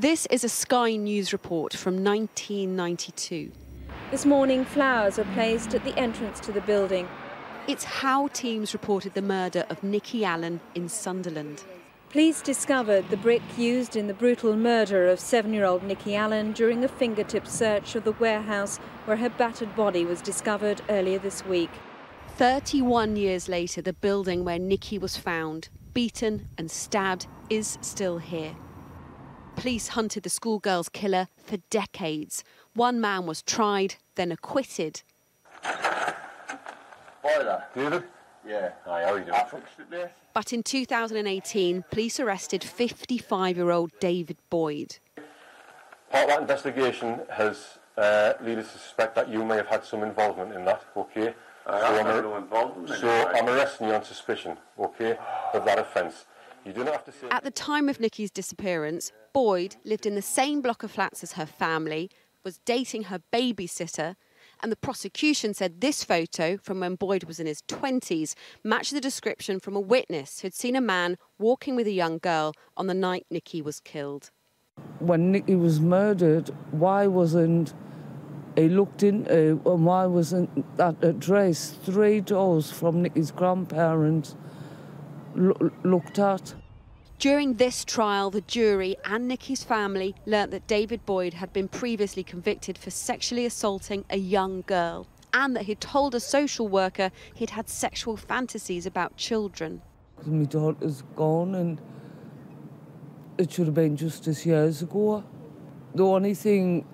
This is a Sky News report from 1992. This morning, flowers were placed at the entrance to the building. It's how teams reported the murder of Nikki Allan in Sunderland. Police discovered the brick used in the brutal murder of 7-year-old Nikki Allan during a fingertip search of the warehouse where her battered body was discovered earlier this week. 31 years later, the building where Nikki was found, beaten and stabbed, is still here. Police hunted the schoolgirl's killer for decades. One man was tried, then acquitted. Boiler. David? Yeah. Aye, how are you doing? I fixed it there. But in 2018, police arrested 55-year-old David Boyd. Part of that investigation has led us to suspect that you may have had some involvement in that, okay? I'm arresting you on suspicion, okay, of that offence. You do not have to say... At the time of Nikki's disappearance, Boyd lived in the same block of flats as her family, was dating her babysitter, and the prosecution said this photo from when Boyd was in his 20s matched the description from a witness who'd seen a man walking with a young girl on the night Nikki was killed. When Nikki was murdered, why wasn't he looked into, and why wasn't that address 3 doors from Nikki's grandparents looked at? During this trial, the jury and Nikki's family learnt that David Boyd had been previously convicted for sexually assaulting a young girl and that he'd told a social worker he'd had sexual fantasies about children. My daughter's gone and it should have been justice years ago. The only thing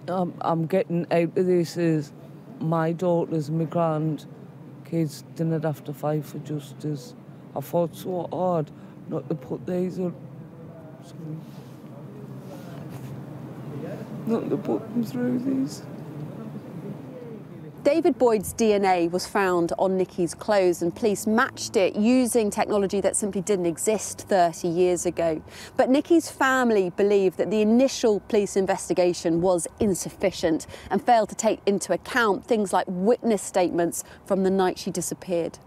I'm getting out of this is my daughters and my grandkids didn't have to fight for justice. I fought so hard not to put these up. Not to put them through these. David Boyd's DNA was found on Nikki's clothes and police matched it using technology that simply didn't exist 30 years ago. But Nikki's family believed that the initial police investigation was insufficient and failed to take into account things like witness statements from the night she disappeared.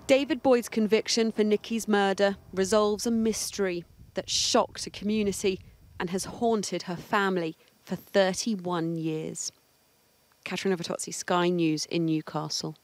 David Boyd's conviction for Nikki's murder resolves a mystery that shocked a community and has haunted her family for 31 years. Katerina Vitozzi, Sky News in Newcastle.